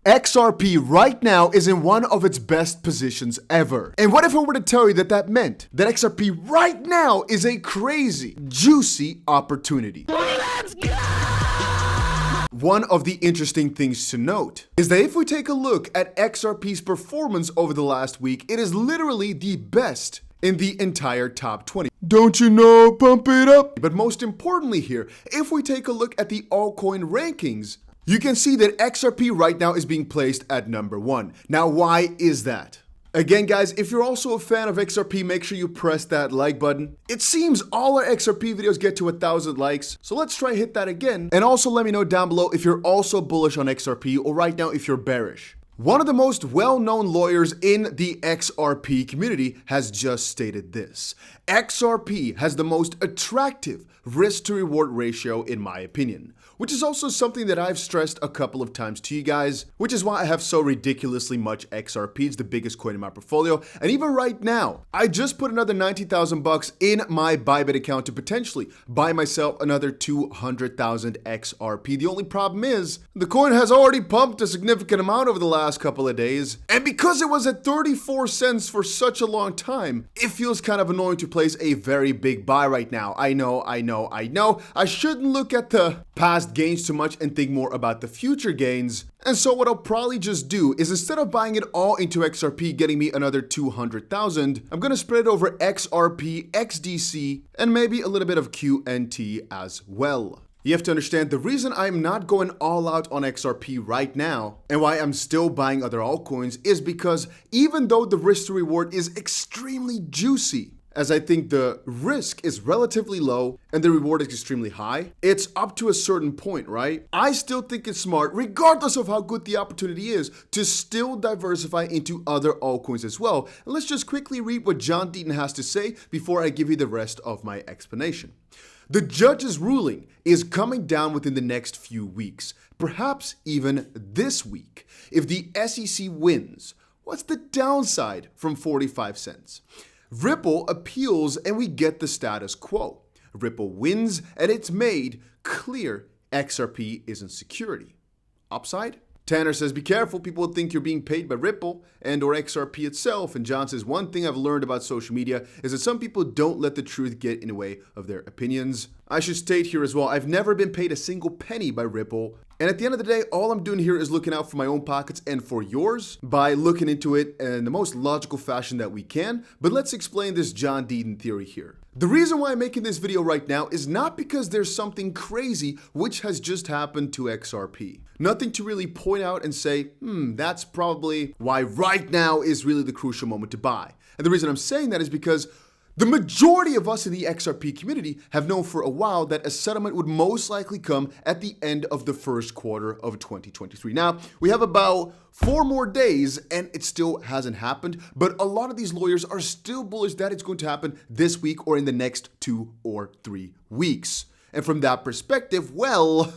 XRP right now is in one of its best positions ever. And what if I were to tell you that that meant that XRP right now is a crazy, juicy opportunity? Let's go! One of the interesting things to note is that if we take a look at XRP's performance over the last week, it is literally the best in the entire top 20. Don't you know, pump it up. But most importantly here, if we take a look at the altcoin rankings, you can see that XRP right now is being placed at number 1. Now, why is that? Again, guys, if you're also a fan of XRP, make sure you press that like button. It seems all our XRP videos get to 1,000 likes, so let's try hit that again. And also let me know down below if you're also bullish on XRP or right now if you're bearish. One of the most well-known lawyers in the XRP community has just stated this. XRP has the most attractive risk-to-reward ratio in my opinion, which is also something that I've stressed a couple of times to you guys, which is why I have so ridiculously much XRP. It's the biggest coin in my portfolio. And even right now, I just put another 90,000 bucks in my Bybit account to potentially buy myself another 200,000 XRP. The only problem is the coin has already pumped a significant amount over the last couple of days. And because it was at 34 cents for such a long time, it feels kind of annoying to place a very big buy right now. I know. I shouldn't look at the past gains too much and think more about the future gains. And so what I'll probably just do is instead of buying it all into XRP, getting me another 200,000, I'm gonna spread it over XRP, XDC, and maybe a little bit of QNT as well. You have to understand the reason I'm not going all out on XRP right now and why I'm still buying other altcoins is because even though the risk to reward is extremely juicy, as I think the risk is relatively low and the reward is extremely high, it's up to a certain point, right? I still think it's smart, regardless of how good the opportunity is, to still diversify into other altcoins as well. And let's just quickly read what John Deaton has to say before I give you the rest of my explanation. The judge's ruling is coming down within the next few weeks, perhaps even this week. If the SEC wins, what's the downside from 45 cents? Ripple appeals and we get the status quo. Ripple wins and it's made clear XRP isn't security. Upside? Tanner says, be careful, people think you're being paid by Ripple and or XRP itself. And John says, one thing I've learned about social media is that some people don't let the truth get in the way of their opinions. I should state here as well, I've never been paid a single penny by Ripple. And at the end of the day, all I'm doing here is looking out for my own pockets and for yours by looking into it in the most logical fashion that we can. But let's explain this John Deaton theory here. The reason why I'm making this video right now is not because there's something crazy which has just happened to XRP. Nothing to really point out and say, that's probably why right now is really the crucial moment to buy. And the reason I'm saying that is because the majority of us in the XRP community have known for a while that a settlement would most likely come at the end of the first quarter of 2023. Now, we have about 4 more days and it still hasn't happened, but a lot of these lawyers are still bullish that it's going to happen this week or in the next 2 or 3 weeks. And from that perspective, well,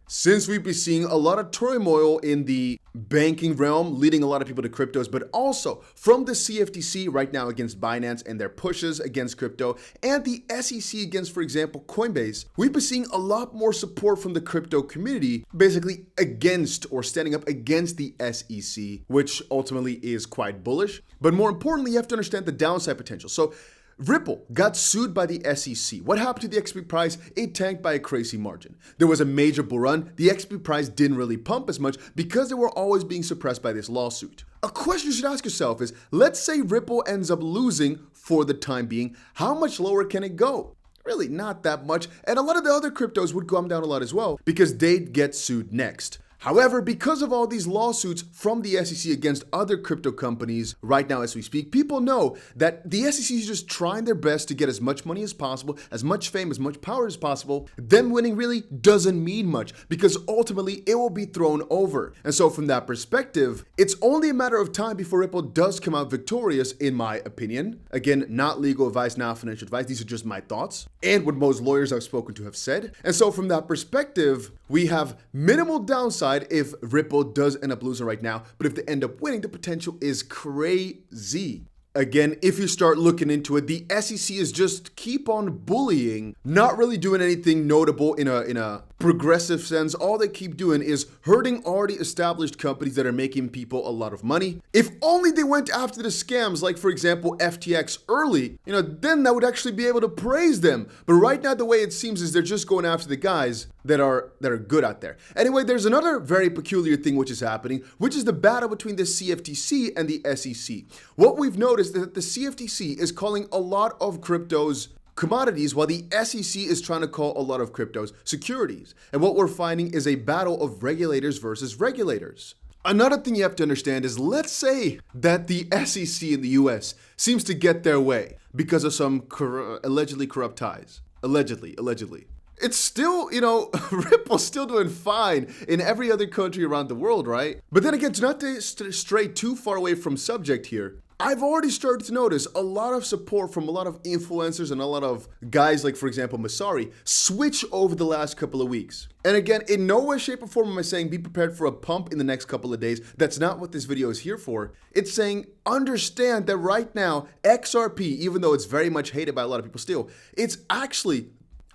since we've been seeing a lot of turmoil in the banking realm, leading a lot of people to cryptos, but also from the CFTC right now against Binance and their pushes against crypto, and the SEC against, for example, Coinbase, we've been seeing a lot more support from the crypto community, basically against or standing up against the SEC, which ultimately is quite bullish. But more importantly, you have to understand the downside potential. So Ripple got sued by the SEC. What happened to the XRP price? It tanked by a crazy margin. There was a major bull run. The XRP price didn't really pump as much because they were always being suppressed by this lawsuit. A question you should ask yourself is, let's say Ripple ends up losing for the time being. How much lower can it go? Really, not that much. And a lot of the other cryptos would come down a lot as well because they'd get sued next. However, because of all these lawsuits from the SEC against other crypto companies right now as we speak, people know that the SEC is just trying their best to get as much money as possible, as much fame, as much power as possible. Them winning really doesn't mean much because ultimately it will be thrown over. And so from that perspective, it's only a matter of time before Ripple does come out victorious, in my opinion. Again, not legal advice, not financial advice. These are just my thoughts and what most lawyers I've spoken to have said. And so from that perspective, we have minimal downside if Ripple does end up losing right now, but if they end up winning, the potential is crazy. Again, if you start looking into it, the SEC is just keep on bullying, not really doing anything notable in a progressive sense. All they keep doing is hurting already established companies that are making people a lot of money. If only they went after the scams, like for example FTX early, then I would actually be able to praise them. But right now the way it seems is they're just going after the guys that are good out there. Anyway, there's another very peculiar thing which is happening, which is the battle between the CFTC and the SEC. What we've noticed is that the CFTC is calling a lot of cryptos commodities while the SEC is trying to call a lot of cryptos securities. And what we're finding is a battle of regulators versus regulators. Another thing you have to understand is, let's say that the SEC in the US seems to get their way because of some allegedly corrupt ties. Allegedly. It's still, Ripple's still doing fine in every other country around the world, right? But then again, to not to stray too far away from subject here, I've already started to notice a lot of support from a lot of influencers and a lot of guys like, for example, Masari, switch over the last couple of weeks. And again, in no way, shape, or form am I saying be prepared for a pump in the next couple of days. That's not what this video is here for. It's saying understand that right now, XRP, even though it's very much hated by a lot of people still, it's actually,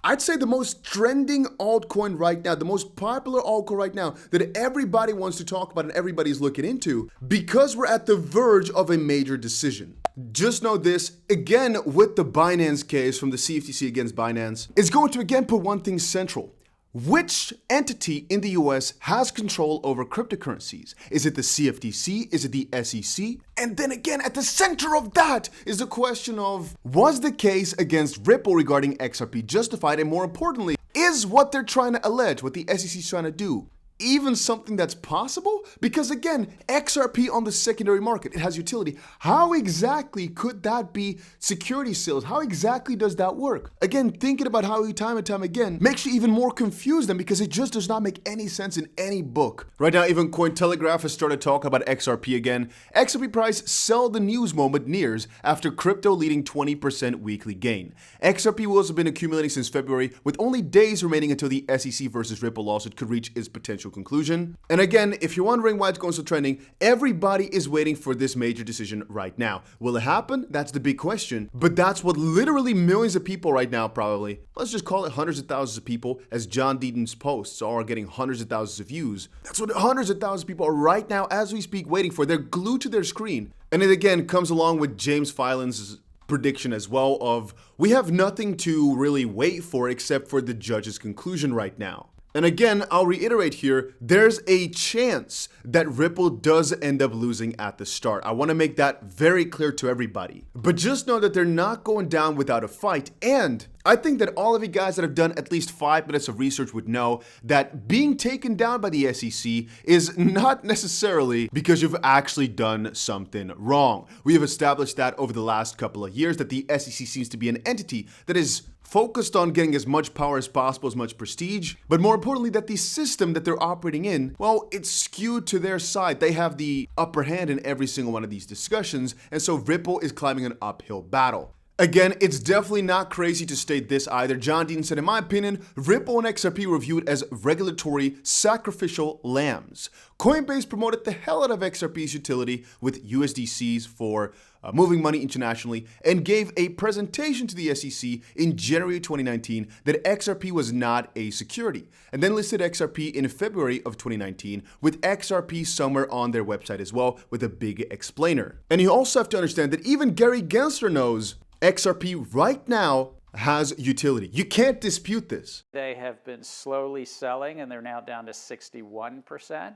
I'd say, the most trending altcoin right now, the most popular altcoin right now that everybody wants to talk about and everybody's looking into because we're at the verge of a major decision. Just know this, again, with the Binance case from the CFTC against Binance, is going to again put one thing central. Which entity in the US has control over cryptocurrencies? Is it the CFTC? Is it the SEC? And then again, at the center of that is the question of, was the case against Ripple regarding XRP justified? And more importantly, is what they're trying to allege, what the SEC is trying to do, even something that's possible? Because again, XRP on the secondary market, it has utility. How exactly could that be security sales? How exactly does that work? Again, thinking about how time and time again makes you even more confused then, because it just does not make any sense in any book. Right now, even Cointelegraph has started talking about XRP again. XRP price sell the news moment nears after crypto leading 20% weekly gain. XRP will also been accumulating since February, with only days remaining until the SEC versus Ripple lawsuit could reach its potential conclusion. And again, if you're wondering why it's going so trending, everybody is waiting for this major decision right now. Will it happen? That's the big question. But that's what literally millions of people right now, probably, let's just call it hundreds of thousands of people, as John Deaton's posts are getting hundreds of thousands of views. That's what hundreds of thousands of people are right now, as we speak, waiting for. They're glued to their screen. And it again comes along with James Filan's prediction as well of, we have nothing to really wait for except for the judge's conclusion right now. And again, I'll reiterate here, there's a chance that Ripple does end up losing at the start. I want to make that very clear to everybody. But just know that they're not going down without a fight. And I think that all of you guys that have done at least 5 minutes of research would know that being taken down by the SEC is not necessarily because you've actually done something wrong. We have established that over the last couple of years, that the SEC seems to be an entity that is focused on getting as much power as possible, as much prestige, but more importantly, that the system that they're operating in, well, it's skewed to their side. They have the upper hand in every single one of these discussions, and so Ripple is climbing an uphill battle. Again, it's definitely not crazy to state this either. John Deaton said, in my opinion, Ripple and XRP were viewed as regulatory sacrificial lambs. Coinbase promoted the hell out of XRP's utility with USDCs for moving money internationally, and gave a presentation to the SEC in January 2019 that XRP was not a security, and then listed XRP in February of 2019 with XRP somewhere on their website as well with a big explainer. And you also have to understand that even Gary Gensler knows XRP right now has utility. You can't dispute this. They have been slowly selling, and they're now down to 61%.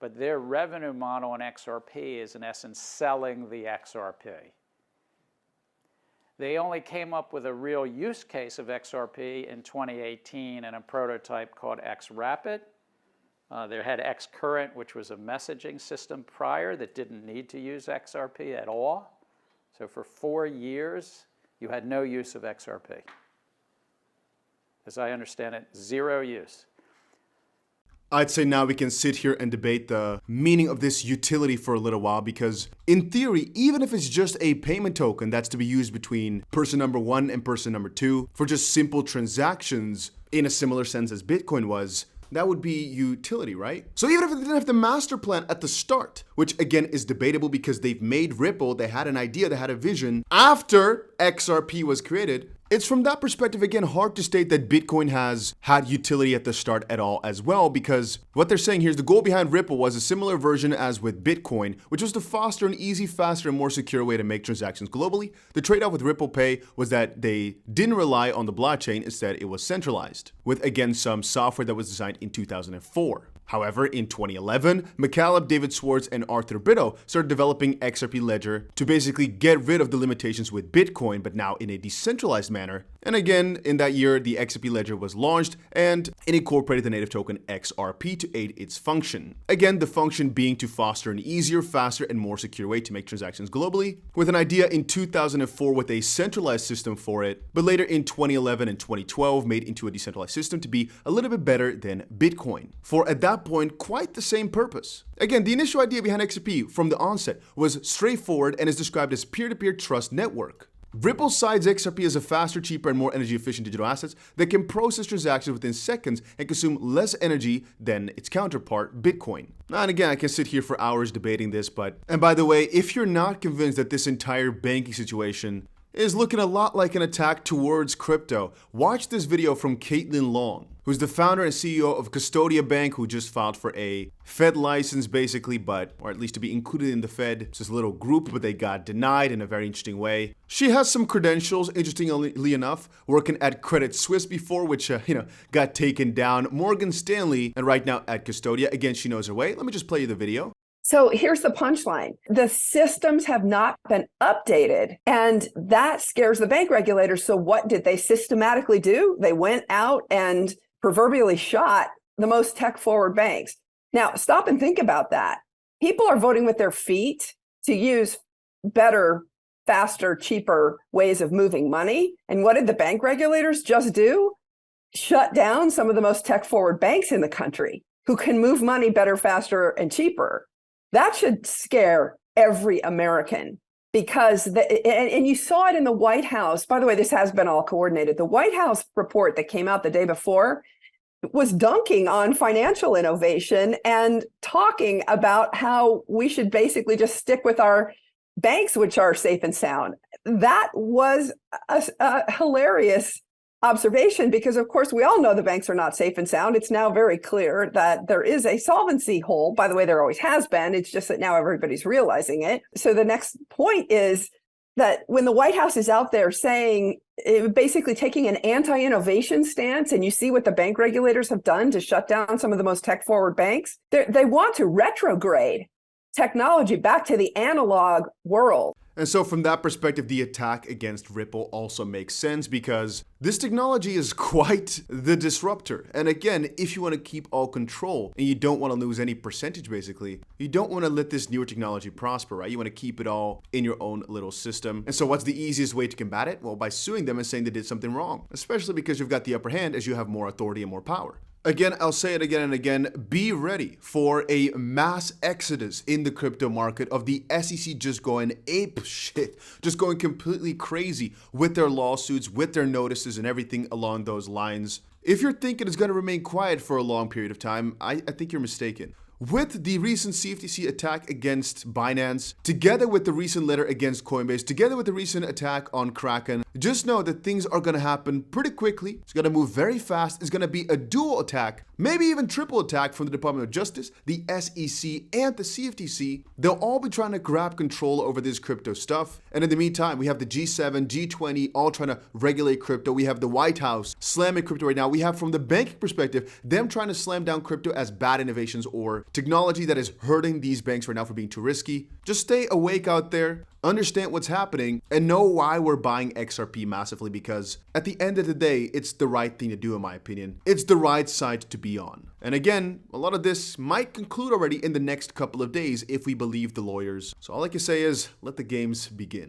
But their revenue model in XRP is in essence selling the XRP. They only came up with a real use case of XRP in 2018 in a prototype called XRapid. They had XCurrent, which was a messaging system prior that didn't need to use XRP at all. So for 4 years, you had no use of XRP. As I understand it, zero use. I'd say now we can sit here and debate the meaning of this utility for a little while, because in theory, even if it's just a payment token that's to be used between person number 1 and person number 2 for just simple transactions in a similar sense as Bitcoin was, That would be utility, right? So even if it didn't have the master plan at the start, which again is debatable because they've made Ripple, they had an idea, they had a vision after XRP was created, it's from that perspective, again, hard to state that Bitcoin has had utility at the start at all as well, because what they're saying here is the goal behind Ripple was a similar version as with Bitcoin, which was to foster an easy, faster, and more secure way to make transactions globally. The trade-off with Ripple Pay was that they didn't rely on the blockchain, instead it was centralized, with again some software that was designed in 2004. However, in 2011, McCaleb, David Schwartz, and Arthur Brito started developing XRP Ledger to basically get rid of the limitations with Bitcoin, but now in a decentralized manner. And again, in that year, the XRP Ledger was launched and it incorporated the native token XRP to aid its function. Again, the function being to foster an easier, faster, and more secure way to make transactions globally, with an idea in 2004 with a centralized system for it, but later in 2011 and 2012 made into a decentralized system to be a little bit better than Bitcoin. For at that point, quite the same purpose. Again, the initial idea behind XRP from the onset was straightforward and is described as peer-to-peer trust network. Ripple cites XRP as a faster, cheaper, and more energy-efficient digital assets that can process transactions within seconds and consume less energy than its counterpart, Bitcoin. Now, and again, I can sit here for hours debating this, and by the way, if you're not convinced that this entire banking situation is looking a lot like an attack towards crypto, watch this video from Caitlin Long, who's the founder and CEO of Custodia Bank, who just filed for a Fed license basically, or at least to be included in the Fed. It's just a little group, but they got denied in a very interesting way. She has some credentials, interestingly enough, working at Credit Suisse before, which, got taken down, Morgan Stanley, and right now at Custodia. Again, she knows her way. Let me just play you the video. So here's the punchline. The systems have not been updated, and that scares the bank regulators. So what did they systematically do? They went out and proverbially shot the most tech-forward banks. Now, stop and think about that. People are voting with their feet to use better, faster, cheaper ways of moving money. And what did the bank regulators just do? Shut down some of the most tech-forward banks in the country who can move money better, faster, and cheaper. That should scare every American, because and you saw it in the White House. By the way, this has been all coordinated. The White House report that came out the day before was dunking on financial innovation and talking about how we should basically just stick with our banks, which are safe and sound. That was a hilarious observation, because of course we all know the banks are not safe and sound. It's now very clear that there is a solvency hole. By the way, there always has been. It's just that now everybody's realizing it. So the next point is that when the White House is out there saying, basically taking an anti-innovation stance, and you see what the bank regulators have done to shut down some of the most tech-forward banks, they want to retrograde technology back to the analog world. And so from that perspective, the attack against Ripple also makes sense, because this technology is quite the disruptor. And again, if you want to keep all control and you don't want to lose any percentage, basically, you don't want to let this newer technology prosper, right? You want to keep it all in your own little system. And so what's the easiest way to combat it? Well, by suing them and saying they did something wrong, especially because you've got the upper hand as you have more authority and more power. Again, I'll say it again and again, be ready for a mass exodus in the crypto market of the SEC just going ape shit, just going completely crazy with their lawsuits, with their notices and everything along those lines. If you're thinking it's going to remain quiet for a long period of time, I think you're mistaken. With the recent CFTC attack against Binance, together with the recent letter against Coinbase, together with the recent attack on Kraken, just know that things are going to happen pretty quickly. It's going to move very fast. It's going to be a dual attack, maybe even triple attack from the Department of Justice, the SEC, and the CFTC. They'll all be trying to grab control over this crypto stuff. And in the meantime, we have the G7, G20, all trying to regulate crypto. We have the White House slamming crypto right now. We have, from the banking perspective, them trying to slam down crypto as bad innovations or technology that is hurting these banks right now for being too risky. Just stay awake out there, understand what's happening, and know why we're buying XRP massively, because at the end of the day, it's the right thing to do, in my opinion. It's the right side to be on. And again, a lot of this might conclude already in the next couple of days if we believe the lawyers. So all I can say is, let the games begin.